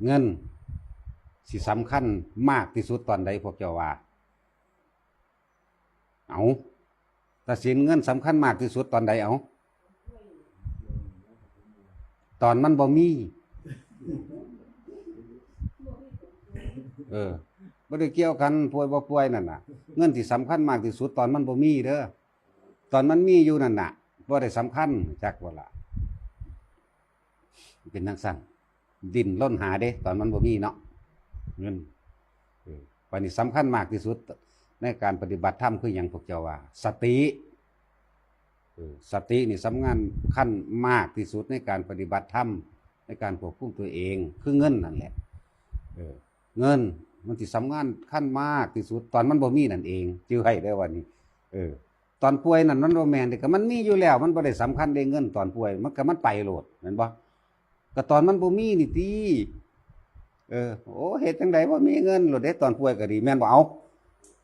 เงินสิสำคัญมากที่สุดตอนใดพวกเจ้าว่าเอาตัดสินเงินสำคัญมากที่สุดตอนใดเอาตอนมันบ่มีบ่ได้เกี่ยวกันป่วยบ่ป่วยนั่นน่ะเงินที่สำคัญมากที่สุดตอนมันบ่มีเด้อตอนมันมีอยู่นั่นน่ะบ่ได้สำคัญจักว่าล่ะเป็นจังซั่นดิ้นรนหาเด้ตอนมันบ่มีเนาะเงินวันนี้สำคัญมากที่สุดในการปฏิบัติธรรมคือหยังพวกเจ้าว่าสติสตินี่สำคัญมากที่สุดในการปฏิบัติธรรมในการควบคุมตัวเองคือเงินนั่นแหละเงินมันสิสำคัญมากที่สุดตอนมันบ่มีนั่นเองจื้อให้ได้วันนี้ตอนป่วยนั่นมันบ่แม่นเด้ก็มันมีอยู่แล้วมันบ่ได้สำคัญได้เงินตอนป่วยมันก็มันไปโลดแม่นบ่ก็ตอนมันบ่มีนี่ติโอ้เฮ็ดจังได๋บ่มีเงินโลดเด้ตอนป่วยก็ดีแม่นบ่เอา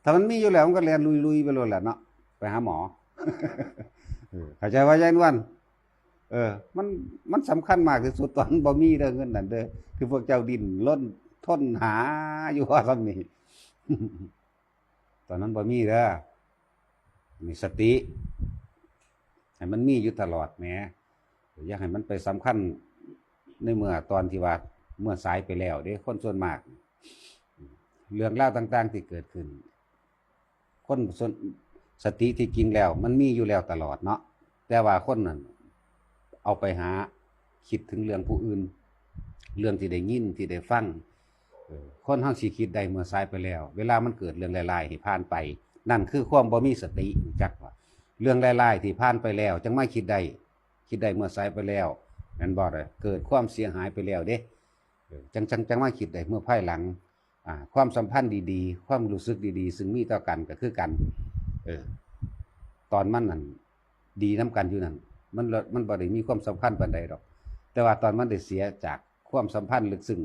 ถ้ามันมีอยู่แล้วมันก็แล่นลุยๆไปโลดแหละเนาะไปหาหมอเข้าใจว่ายายนวลมันสำคัญมากที่สุดตอนบ่มีเด้อเงินนั่นเด้อคือพวกเจ้าดิ้นรนทนหาอยู่ว่าซั่นนี่ ตอนนั้นบ่มีเด้อมีสติให้มันมีอยู่ตลอดแหมอย่าให้มันไปสำคัญในเมื่อตอนที่ว่าเมื่อสายไปแล้วเด้คนส่วนมากเรื่องราวต่างๆที่เกิดขึ้นคนสติที่จริงแล้วมันมีอยู่แล้วตลอดเนาะแต่ว่าคนนั้นเอาไปหาคิดถึงเรื่องผู้อื่นเรื่องที่ได้ยินที่ได้ฟังคนเฮาสิคิดได้เมื่อสายไปแล้วเวลามันเกิดเรื่องร้ายๆที่ผ่านไปนั่นคือความบ่มีสติจักว่าเรื่องร้ายๆที่ผ่านไปแล้วจังไม่คิดได้เมื่อสายไปแล้วนั่นบ่ได้เกิดความเสียหายไปแล้วเด้จังไม่คิดได้เมื่อภายหลังความสัมพันธ์ดีๆความรู้สึกดีๆซึ่งมีต่อกันก็คือกันตอนมันนั่นดีน้ำกันอยู่นั่นมันบ่ได้มีความสำคัญปานใดหรอกแต่ว่าตอนมันได้เสียจากความสัมพันธ์ลึกซึ้ง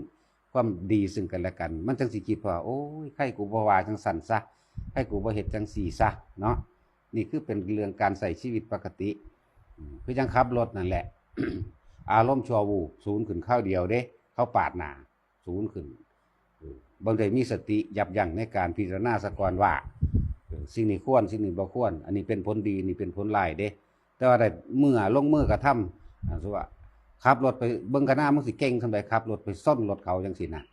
ความดีซึ่งกันและกันมันจังสิคิดว่าโอ้ยใครกูบ่ว่าจังสั่นซะใครกูบ่เฮ็ดจังซี่ซะเนาะนี่คือเป็นเรื่องการใช้ชีวิตปกติคือจังขับรถนั่นแหละ อารมณ์ชั่ววูบศูนย์ขึ้นข้าวเดียวเด้เขาปาดหน้าศูนย์ขึ้นบางทีมีสติยับยั้งในการพิจารณาซะก่อนว่าสิ่งนี้ควรสิ่งนี้บ่ควรอันนี้เป็นผลดีนี่เป็นผลร้ายเด้แต่ว่าได้เมื่อลงมือกระทำสมมุติว่าขับรถไปเบิ่งข้างหน้ามันสิเก่งซำใดขับรถไปซ่อนรถเขาจังซี่นะ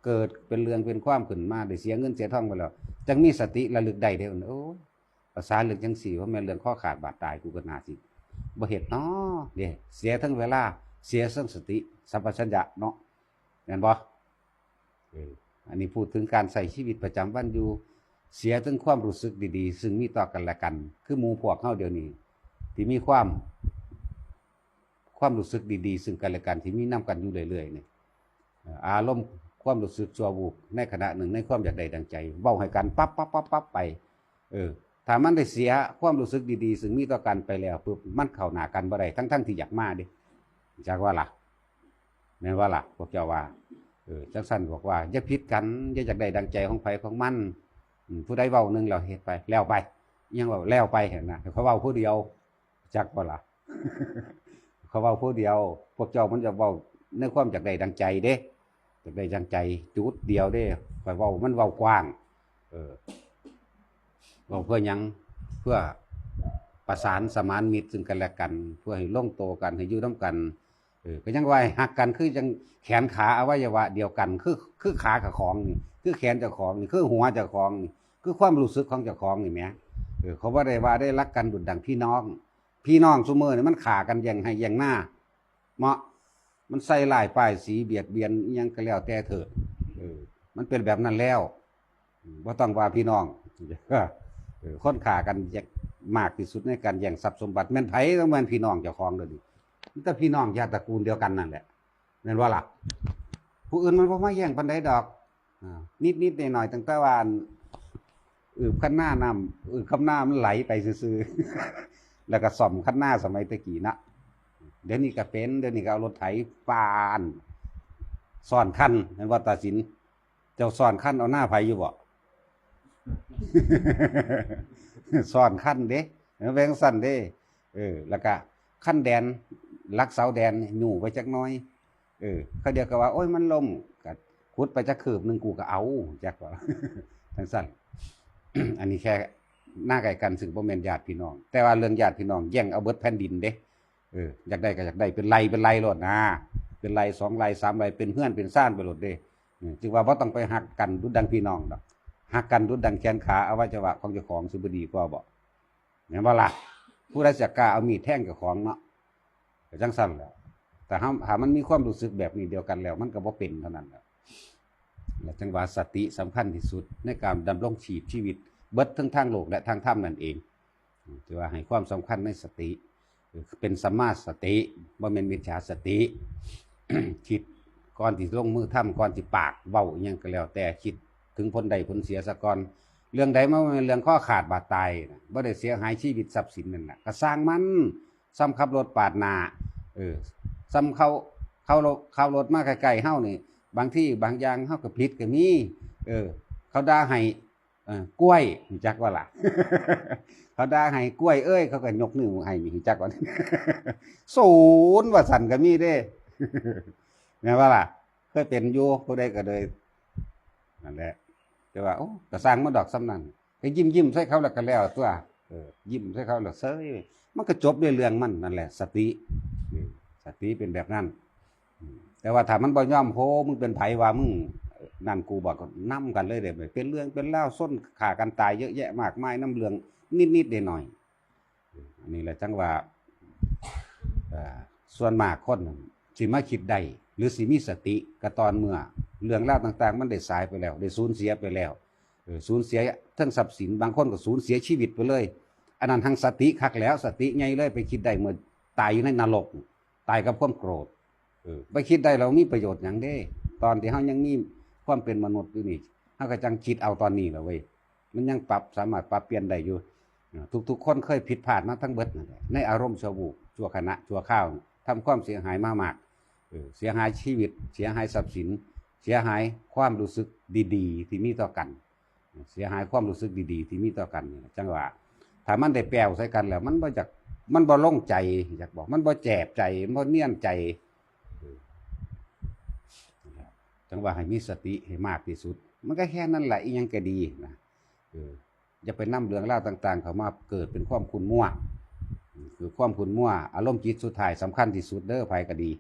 เกิดเป็นเรื่องเป็นความขึ้นมาได้เสียเงินเสียทองไปแล้วจังมีสติระลึกได้เด้โอ้ภาษาเรื่องจังซี่ว่าแม่นเรื่องข้อขาดบาดตายกูก็น่าสิบ่เฮ็ดเนาะเด้เสียทั้งเวลาเสียทั้งสติสัมปชัญญะเนาะแม่นบ่อันนี้พูดถึงการใช้ชีวิตประจำวันอยู่เสียถึงความรู้สึกดีๆซึ่งมีต่อกันและกันคือหมู่พวกเฮาเดี๋ยวนี้ที่มีความรู้สึกดีๆซึ่งกันและกันที่มีนำกันอยู่เรื่อยๆนี่อารมณ์ความรู้สึกชั่ววูบในขณะหนึ่งในความอยากได้ดังใจเว้าให้กันปั๊บไปถ้ามันได้เสียความรู้สึกดีๆซึ่งมีต่อกันไปแล้วปุ๊บมันเข้าหน้ากันบ่ได้ทั้งที่อยากมาดิจักว่าล่ะแม่นว่าล่ะพวกเจ้าว่าจังซั่นบอกว่าอย่าผิดกันอย่าอยากได้ดังใจของไผของมันผู้ใดเว้านึงแล้วเฮ็ดไปแล้วไปยังว่าแล้วไปเห็นนะเขาเว้าผู้เดียวจักบ่ล่ะ เขาเว้าผู้เดียวพวกเจ้ามันจะเว้าในความอยากได้ดังใจเด้อยากได้ดังใจจุดเดียวเด้ข่อยเว้ามันเว้ากว้างเว้าเพื่อหยังเพื่อประสานสมานมิตรซึ่งกันและกันเพื่อให้ลงตัวกันให้อยู่นำกันก็ยังว่าฮักกันคือจังแขนขาอวัยวะเดียวกันคือขากับของนี่คือแขนเจ้าของนี่คือหัวเจ้าของนี่คือความรู้สึกของเจ้าของนี่แหมเขาบ่ได้ว่าได้รักกันดุจดั่งพี่น้องซุมื้อนี่มันฆ่ากันแย่งให้แย่งหน้าเหมาะมันใส่ร้ายป้ายสีเบียดเบียนอิหยังก็แล้วแต่เถิดมันเป็นแบบนั้นแล้วบ่ต้องว่าพี่น้องคนฆ่ากันแย่งมากที่สุดในการแย่งทรัพย์สมบัติแม่นไผก็แม่นพี่น้องเจ้าของเด้อนี่มันแต่พี่น้องญาติตระกูลเดียวกันนั่นแหละแม่นว่าล่ะผู้อื่นมันบ่มาแย่งปานใดดอกนิดๆหน่อยๆตั้งแต่ว่าคันหน้าน้ำคันหน้ามันไหลไปซื่อๆ แล้วก็ซ่อมคันหน้าสมัยตะกี้นะเดี๋ยวนี้ก็เอารถไถปานซ่อนคันแม่นว่าตาสินเจ้าซ่อนคันเอาหน้าไผอยู่บ่ ซ่อนคันเด้แวงสั่นเด้แล้วก็คันแดนลักเสาแดนอยู่ไว้จักน้อย เขาเดียวก็ว่าโอ้ยมันล่มก็ขุดไปจักคืบนึงกูก็เอาจักว่า ทั้งสั้น อันนี้แค่หน้าไก่กันซึ่งบ่แม่นญาติพี่น้องแต่ว่าเรื่องญาติพี่น้องแย่งเอาเบิดแผ่นดินเด้อยากได้ก็อยากได้เป็นไรโลดนะเป็นไร2ไร3ไรเป็นเฮือนเป็นซ่านไปโลดเด้จึงว่าบ่ต้องไปหักกันดุดดังพี่น้องดอกหักกันดุดดังแขนขาอวัยวะของเจ้าของสิบ่ดีกว่าบ่แม่นบ่ล่ะผู้ใดจะกล้าเอามีดแทงเจ้าของเนาะก็จังซั่นแหละแต่ถ้ามันมีความรู้สึกแบบนี้เดียวกันแล้วมันก็บ่เป็นเท่านั้นแหละและจังว่าสติสำคัญที่สุดในการดำรงชีวิตเบิดทั้งทางโลกและทางธรรมนั่นเองถือว่าให้ความสำคัญในสติเป็นสัมมาสติบ่แม่นมิจฉาสติ คิดก่อนที่ลงมือทำก่อนที่ปากเว้าอิหยังก็แล้วแต่คิดถึงผลใดผลเสียซะก่อนเรื่องใดมันเป็นเรื่องข้อขาดบาดตายบ่ได้เสียหายชีวิตทรัพย์สินนั่นน่ะก็สร้างมันซ้ำขับรถปาดหน้าซ้ำเข้ารถมาใกล้ๆเฮานี่บางที่บางอย่างเฮาก็ผิดก็มีเขาด่าให้กล้วยรู้จักว่าล่ะ เขาด่าให้กล้วยเอ้ยเขาก็ยกนิ้วให้มีรู้จักว่า ศูนย์ว่าสั่นก็มีเด้ แม่นว่าล่ะเคยเป็นอยู่ผู้ใดก็เลยนั่นแหละแต่ว่าโอ้ก็สร้างมาดอกซ้ำนั้นก็ยิ้มใส่เขาแล้วก็แล้วตัวยิ้มใส่เขาแล้วเซ้ยมันก็จบด้วยเรื่องมันนั่นแหละสติเป็นแบบนั้นแต่ว่าถ้ามันบ่ยอมโหมึงเป็นไผว่ามึงนั่นกูบอกก็นำกันเลยเด้เป็นเรื่องเป็นราวส้นฆ่ากันตายเยอะแยะมากมายน้ำเรื่องนิดๆหน่อยๆอันนี้แหละจังว่าส่วนมากคนสิมาคิดได้หรือสิมีสติก็ตอนเมื่อเรื่องราวต่างๆมันได้สายไปแล้วได้สูญเสียไปแล้วสูญเสียทั้งทรัพย์สินบางคนก็สูญเสียชีวิตไปเลยอันนั้นทางสติคักแล้วสติไงเลยไปคิดได้เมื่อตายอยู่ในนรกตายกับความโกรธไปคิดได้เรามีประโยชน์อย่างเด้ตอนที่เฮายังมีความเป็นมนุษย์อยู่นี่เฮาก็จังคิดเอาตอนนี้แหละเว้ยมันยังสามารถปรับเปลี่ยนได้อยู่ทุกคนเคยผิดพลาดมาทั้งเบิดนั่นแหละในอารมณ์ชั่ววูบชั่วขณะชั่วข้าวทำความเสียหายมากเสียหายชีวิตเสียหายทรัพย์สินเสียหายความรู้สึกดีๆที่มีต่อกันเสียหายความรู้สึกดีๆที่มีต่อกันจังว่าถ้ามันได้แปลวใส่กันแล้วมันบ่ลงใจอยากบอกมันบ่แจบใจมันบ่เนียนใจจังว่าให้มีสติให้มากที่สุดมันก็แค่นั้นแหละอีหยังก็ดีนะอย่าไปนำเรื่องราวต่างๆเข้ามาเกิดเป็นความขุ่นมัวคือความขุ่นมัวอารมณ์จิตสุดท้ายสำคัญที่สุดเด้อไผก็ดี